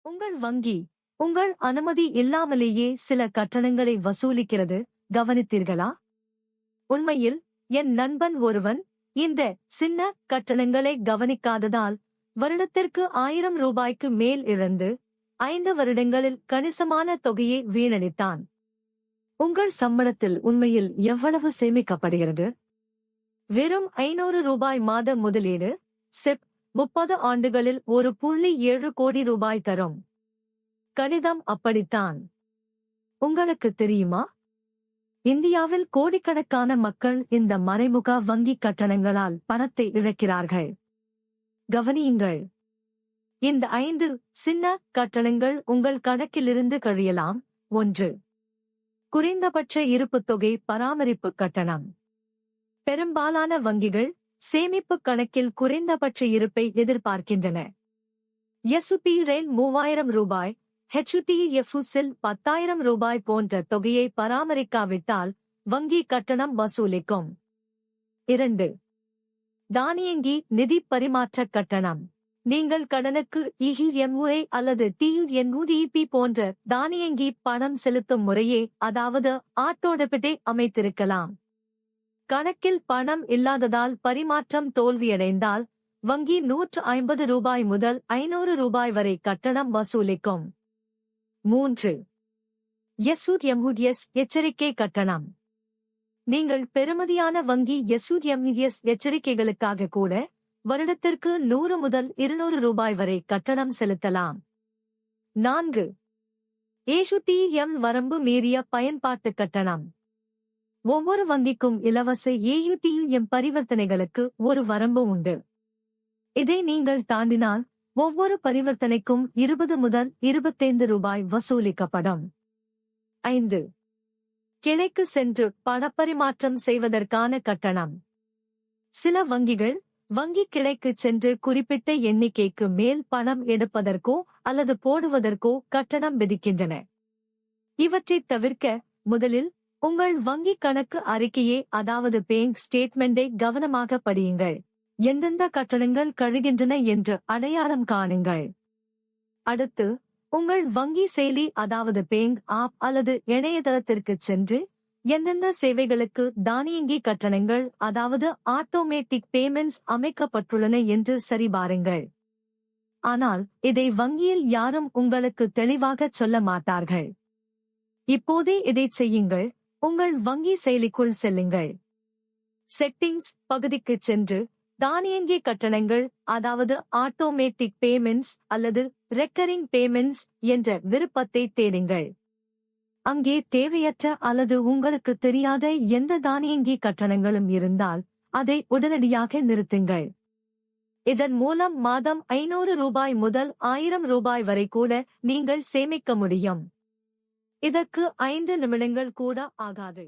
உங்கள் வங்கி உங்கள் அனுமதி இல்லாமலேயே சில கட்டணங்களை வசூலிக்கிறது, கவனித்தீர்களா? உண்மையில் என் நண்பன் ஒருவன் இந்த சின்ன கட்டணங்களை கவனிக்காததால் வருடத்திற்கு 1000 ரூபாய்க்கு மேல் இழந்து 5 வருடங்களில் கணிசமான தொகையை வீணடித்தான். உங்கள் சம்பளத்தில் உண்மையில் எவ்வளவு சேமிக்கப்படுகிறது? வெறும் 500 ரூபாய் மாத முதலீடு செப் 30 ஆண்டுகளில் 1.7 கோடி ரூபாய் தரும். கணிதம் அப்படித்தான். உங்களுக்கு தெரியுமா? இந்தியாவில் கோடிக்கணக்கான மக்கள் இந்த மறைமுக வங்கி கட்டணங்களால் பணத்தை இழக்கிறார்கள். கவனியுங்கள். இந்த 5 சின்ன கட்டணங்கள் உங்கள் கணக்கிலிருந்து கழியலாம். 1. குறைந்தபட்ச இருப்புத் தொகை பராமரிப்பு கட்டணம். பெரும்பாலான வங்கிகள் சேமிப்புக் கணக்கில் குறைந்தபட்ச இருப்பை எதிர்பார்க்கின்றன. எஸ்பி ரெயின் 3000 ரூபாய், HUTF-இல் 10,000 ரூபாய் போன்ற தொகையை பராமரிக்காவிட்டால் வங்கி கட்டணம் வசூலிக்கும். 2. தானியங்கி நிதி பரிமாற்ற கட்டணம். நீங்கள் கடனுக்கு EMI அல்லது TUNDP போன்ற தானியங்கி பணம் செலுத்தும் முறையே, அதாவது ஆட்டோ டெபிட்டை அமைத்திருக்கலாம். கணக்கில் பணம் இல்லாததால் பரிமாற்றம் தோல்வியடைந்தால் வங்கி 150 ரூபாய் முதல் 500 ரூபாய் வரை கட்டணம் வசூலிக்கும். 3. SUTMUDS எச்சரிக்கை கட்டணம். நீங்கள் பெறுமதியான வங்கி SUTMUDS எச்சரிக்கைகளுக்காக கூட வருடத்திற்கு 100 முதல் 200 ரூபாய் வரை கட்டணம் செலுத்தலாம். 4. AUTM வரம்பு மீறிய பயன்பாட்டு கட்டணம். ஒவ்வொரு வங்கிக்கும் இலவச AUTM பரிவர்த்தனைகளுக்கு ஒரு வரம்பு உண்டு. இதை நீங்கள் தாண்டினால் ஒவ்வொரு பரிவர்த்தனைக்கும் 20 முதல் 25 ரூபாய் வசூலிக்கப்படும். 5. கிளைக்கு சென்று பணப்பரிமாற்றம் செய்வதற்கான கட்டணம். சில வங்கிகள் வங்கி கிளைக்கு சென்று குறிப்பிட்ட எண்ணிக்கைக்கு மேல் பணம் எடுப்பதற்கோ அல்லது போடுவதற்கோ கட்டணம் விதிக்கின்றன. இவற்றைத் தவிர்க்க முதலில் உங்கள் வங்கி கணக்கு அறிக்கையை, அதாவது பேங்க் ஸ்டேட்மெண்டை கவனமாக படியுங்கள். எந்தெந்த கட்டணங்கள் கழிகின்றன என்று அடையாளம் காணுங்கள். அடுத்து உங்கள் வங்கி செயலி, அதாவது பேங்க் ஆப் அல்லது இணையதளத்திற்குச் சென்று எந்தெந்த சேவைகளுக்கு தானியங்கி கட்டணங்கள், அதாவது ஆட்டோமேட்டிக் பேமெண்ட்ஸ் அமைக்கப்பட்டுள்ளன என்று சரிபாருங்கள். ஆனால் இதை வங்கியில் யாரும் உங்களுக்கு தெளிவாகச் சொல்ல மாட்டார்கள். இப்போதே இதைச் செய்யுங்கள். உங்கள் வங்கி செயலிக்குள் செல்லுங்கள். செட்டிங்ஸ் பகுதிக்குச் சென்று தானியங்கி கட்டணங்கள், அதாவது ஆட்டோமேட்டிக் பேமெண்ட்ஸ் அல்லது ரெக்கரிங் பேமெண்ட்ஸ் என்ற விருப்பத்தை தேடுங்கள். அங்கே தேவையற்ற அல்லது உங்களுக்கு தெரியாத எந்த தானியங்கி கட்டணங்களும் இருந்தால் அதை உடனடியாக நிறுத்துங்கள். இதன் மூலம் மாதம் 500 ரூபாய் முதல் 1000 ரூபாய் வரை கூட நீங்கள் சேமிக்க முடியும். இதற்கு 5 நிமிடங்கள் கூட ஆகாது.